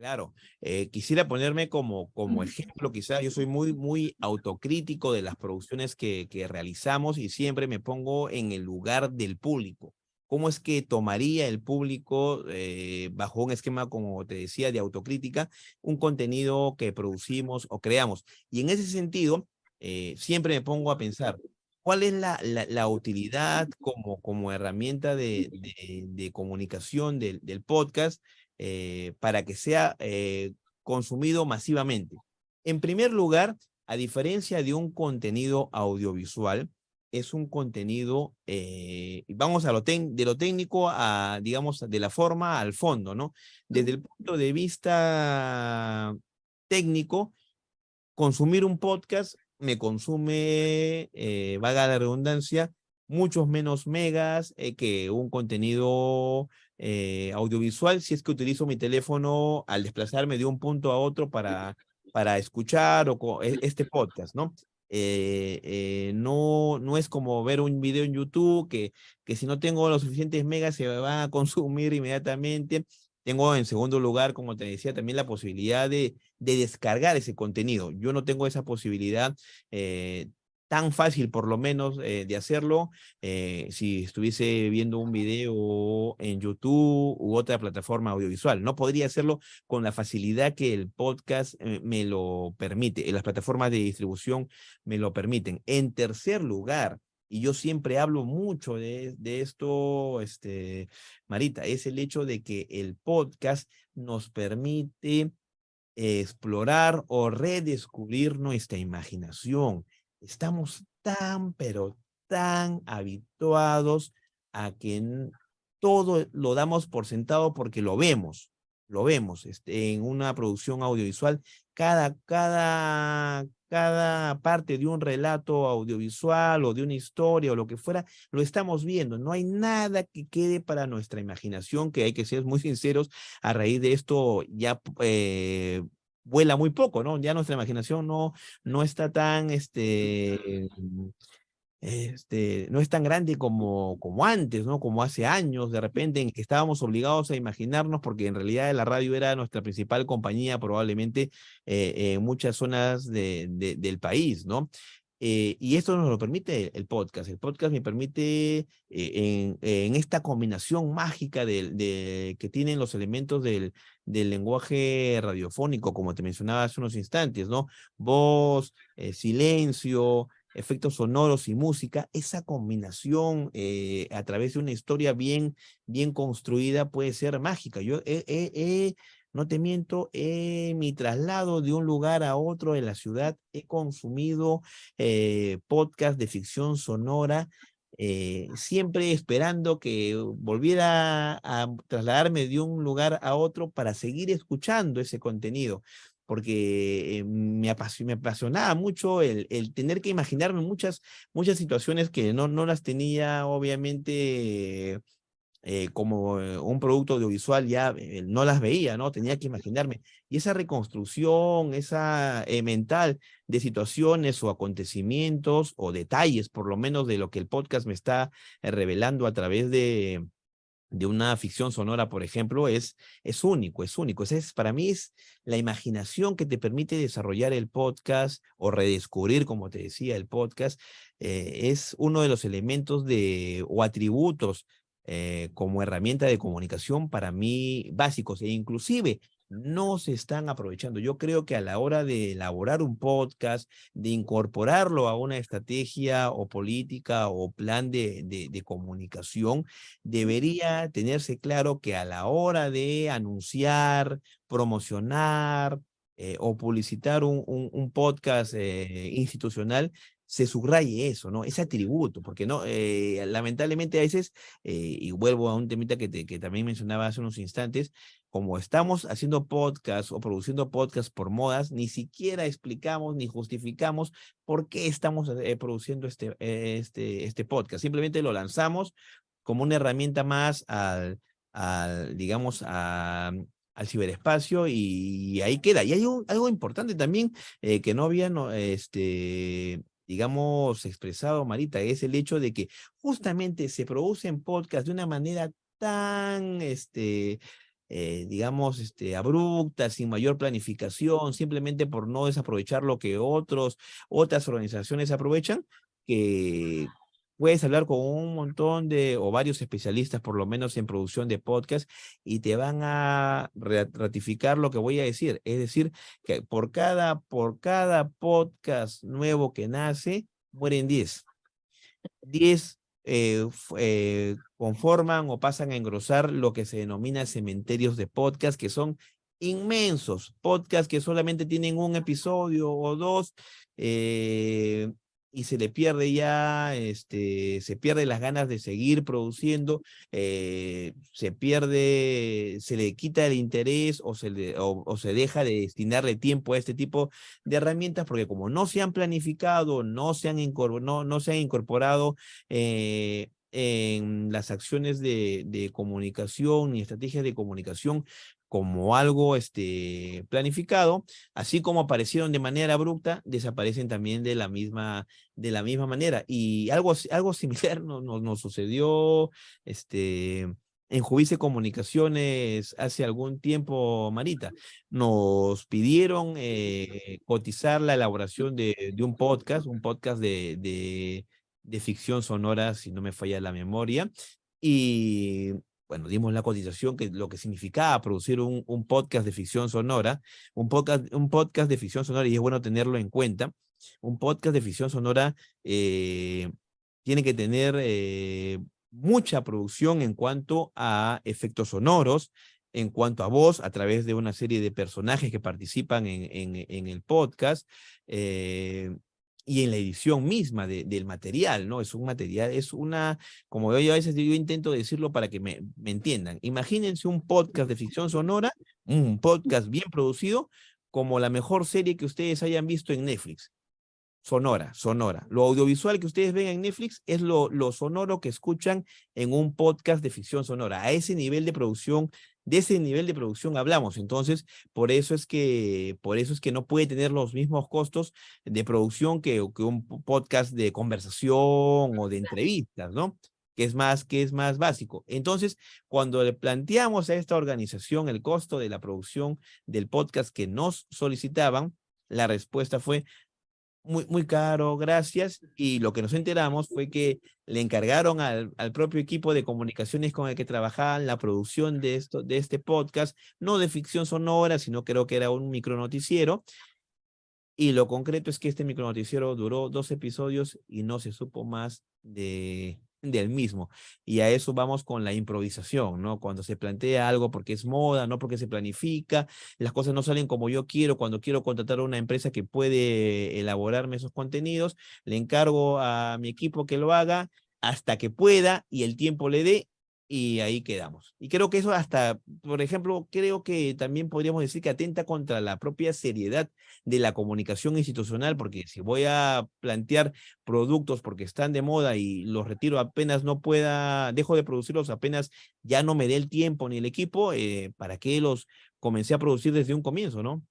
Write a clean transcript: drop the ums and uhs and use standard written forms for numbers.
Claro, quisiera ponerme como ejemplo, quizás yo soy muy autocrítico de las producciones que realizamos y siempre me pongo en el lugar del público. ¿Cómo es que tomaría el público, bajo un esquema, como te decía, de autocrítica, un contenido que producimos o creamos? Y en ese sentido, siempre me pongo a pensar, ¿cuál es la utilidad como herramienta de comunicación del podcast? Para que sea consumido masivamente. En primer lugar, a diferencia de un contenido audiovisual, es un contenido, vamos de lo técnico a, digamos, de la forma al fondo, ¿no? Desde el punto de vista técnico, consumir un podcast me consume, valga la redundancia, muchos menos megas que un contenido audiovisual si es que utilizo mi teléfono al desplazarme de un punto a otro para escuchar este podcast, ¿no? No es como ver un video en YouTube que si no tengo los suficientes megas se va a consumir inmediatamente. Tengo en segundo lugar, como te decía, también la posibilidad de descargar ese contenido. Yo no tengo esa posibilidad tan fácil, por lo menos, de hacerlo si estuviese viendo un video en YouTube u otra plataforma audiovisual. No podría hacerlo con la facilidad que el podcast me lo permite, las plataformas de distribución me lo permiten. En tercer lugar, y yo siempre hablo mucho de esto, Marita, es el hecho de que el podcast nos permite explorar o redescubrir nuestra imaginación. Estamos tan, pero tan habituados a que todo lo damos por sentado porque lo vemos en una producción audiovisual. Cada parte de un relato audiovisual o de una historia o lo que fuera, lo estamos viendo. No hay nada que quede para nuestra imaginación, que hay que ser muy sinceros, a raíz de esto ya vuela muy poco, ¿no? Ya nuestra imaginación no está tan, no es tan grande como antes, ¿no? Como hace años, de repente, en que estábamos obligados a imaginarnos, porque en realidad la radio era nuestra principal compañía, probablemente en muchas zonas del país, ¿no? Y esto nos lo permite el podcast. El podcast me permite, en esta combinación mágica que tienen los elementos del lenguaje radiofónico, como te mencionaba hace unos instantes, ¿no? Voz, silencio, efectos sonoros y música, esa combinación a través de una historia bien construida puede ser mágica. No te miento, mi traslado de un lugar a otro de la ciudad, he consumido podcast de ficción sonora, siempre esperando que volviera a trasladarme de un lugar a otro para seguir escuchando ese contenido, porque me apasionaba mucho el tener que imaginarme muchas situaciones que no las tenía, obviamente, como un producto audiovisual ya no las veía, ¿no? Tenía que imaginarme. Y esa reconstrucción, esa mental de situaciones o acontecimientos o detalles, por lo menos de lo que el podcast me está revelando a través de una ficción sonora, por ejemplo, es único, es único. Para mí es la imaginación que te permite desarrollar el podcast o redescubrir, como te decía, el podcast, es uno de los elementos o atributos como herramienta de comunicación para mí básicos e inclusive no se están aprovechando. Yo creo que a la hora de elaborar un podcast, de incorporarlo a una estrategia o política o plan de comunicación, debería tenerse claro que a la hora de anunciar, promocionar o publicitar un podcast institucional, se subraye eso, ¿no? Ese atributo, porque no, lamentablemente a veces, y vuelvo a un temita que también mencionaba hace unos instantes, como estamos haciendo podcast o produciendo podcast por modas, ni siquiera explicamos ni justificamos por qué estamos produciendo este podcast. Simplemente lo lanzamos como una herramienta más digamos, al ciberespacio y ahí queda. Y hay algo importante también que no había, no, digamos, expresado Marita, es el hecho de que justamente se producen podcasts de una manera tan, digamos, abrupta, sin mayor planificación, simplemente por no desaprovechar lo que otras organizaciones aprovechan, que puedes hablar con un montón o varios especialistas, por lo menos en producción de podcast, y te van a ratificar lo que voy a decir. Es decir, que por cada podcast nuevo que nace, mueren 10. 10 conforman o pasan a engrosar lo que se denomina cementerios de podcast, que son inmensos, podcasts que solamente tienen un episodio o dos, eh, y se le pierde ya, se pierde las ganas de seguir produciendo, se le quita el interés o se deja de destinarle tiempo a este tipo de herramientas, porque como no se han planificado, no se han incorporado en las acciones de comunicación y estrategias de comunicación como algo planificado, así como aparecieron de manera abrupta, desaparecen también de la misma manera. Y algo similar nos sucedió en Juvice Comunicaciones hace algún tiempo, Marita. Nos pidieron cotizar la elaboración de un podcast de ficción sonora, si no me falla la memoria. Y bueno, dimos la cotización, que lo que significaba producir un podcast de ficción sonora, un podcast de ficción sonora, y es bueno tenerlo en cuenta. Un podcast de ficción sonora tiene que tener mucha producción en cuanto a efectos sonoros, en cuanto a voz, a través de una serie de personajes que participan en el podcast, y en la edición misma del material, ¿no? Es un material, como yo a veces yo intento decirlo para que me entiendan. Imagínense un podcast de ficción sonora, un podcast bien producido, como la mejor serie que ustedes hayan visto en Netflix. Sonora, sonora. Lo audiovisual que ustedes ven en Netflix es lo sonoro que escuchan en un podcast de ficción sonora. De ese nivel de producción hablamos. Entonces, por eso es que no puede tener los mismos costos de producción que un podcast de conversación o de entrevistas, ¿no? Que es más básico. Entonces, cuando le planteamos a esta organización el costo de la producción del podcast que nos solicitaban, la respuesta fue: muy, muy caro, gracias. Y lo que nos enteramos fue que le encargaron al propio equipo de comunicaciones con el que trabajaban la producción de este podcast, no de ficción sonora, sino creo que era un micronoticiero. Y lo concreto es que este micronoticiero duró 2 episodios y no se supo más del mismo. Y a eso vamos con la improvisación, ¿no? Cuando se plantea algo porque es moda, no porque se planifica, las cosas no salen como yo quiero. Cuando quiero contratar a una empresa que puede elaborarme esos contenidos, le encargo a mi equipo que lo haga hasta que pueda y el tiempo le dé, y ahí quedamos. Y creo que eso hasta, por ejemplo, creo que también podríamos decir que atenta contra la propia seriedad de la comunicación institucional, porque si voy a plantear productos porque están de moda y los retiro apenas no pueda, dejo de producirlos apenas ya no me dé el tiempo ni el equipo, ¿para qué los comencé a producir desde un comienzo, no?